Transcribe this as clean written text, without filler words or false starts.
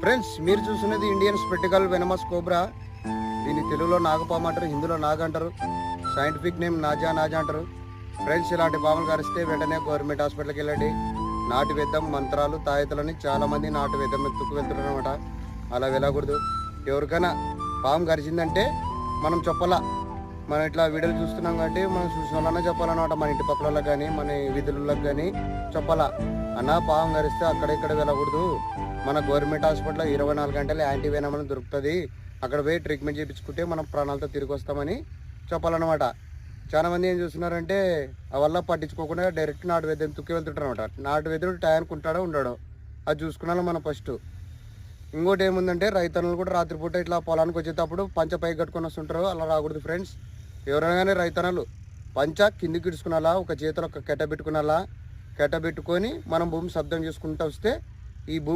Friends, మీరు చూస్తున్నది Indian స్పెటికల్ venomous cobra. దీన్ని తెలుగులో నాగపాము అంటారు, హిందీలో నాగ అంటారు, సైంటిఫిక్ నేమ్ నాజా అంటారు. ఫ్రెండ్స్, ఇలాంటి పాములు కరిస్తే వెంటనే గవర్నమెంట్ హాస్పిటల్కి వెళ్ళండి. నాటు వేద్దాం మంత్రాలు తాయెత్తులని చాలామంది నాటు వేద్దాం ఎత్తుకు వెళ్తున్నారు అనమాట. అలా వెళ్ళకూడదు. ఎవరికైనా పాము కరిచిందంటే మనం చెప్పాలా. మనం ఇట్లా వీడియోలు చూస్తున్నాం కాబట్టి మనం చూసిన వాళ్ళనే చెప్పాలన్నమాట. మన ఇంటి పక్కల కానీ మన వీధులకు కానీ చెప్పాలా, అన్న పాము కరిస్తే అక్కడ ఇక్కడ వెళ్ళకూడదు. మన గవర్నమెంట్ హాస్పిటల్లో 24 గంటలు యాంటీవెనమ్ అని దొరుకుతుంది. అక్కడ పోయి ట్రీట్మెంట్ చేయించుకుంటే మనం ప్రాణాలతో తిరిగి వస్తామని చెప్పాలన్నమాట. చాలా మంది ఏం చూస్తున్నారంటే ఆ వల్ల పట్టించుకోకుండా డైరెక్ట్ నాటు వైద్యం తుక్కి వెళ్తుంటారు అనమాట. నాటు వైద్యుడు టయానికి ఉంటాడో ఉండడో అది చూసుకున్నాను మనం ఫస్ట్. ఇంకోటి ఏముందంటే రైతన్నులు కూడా రాత్రిపూట ఇట్లా పొలానికి వచ్చేటప్పుడు పంచ పైకి కట్టుకొని వస్తుంటారు. అలా రాకూడదు ఫ్రెండ్స్. ఎవరైనా కానీ రైతన్నలు పంచ కిందికి ఇడుచుకునాలా, ఒక చేతిలో ఒక కెట్ట పెట్టుకునాలా. కెట్ట పెట్టుకొని మనం భూమి శబ్దం చేసుకుంటూ వస్తే ఈ భూమి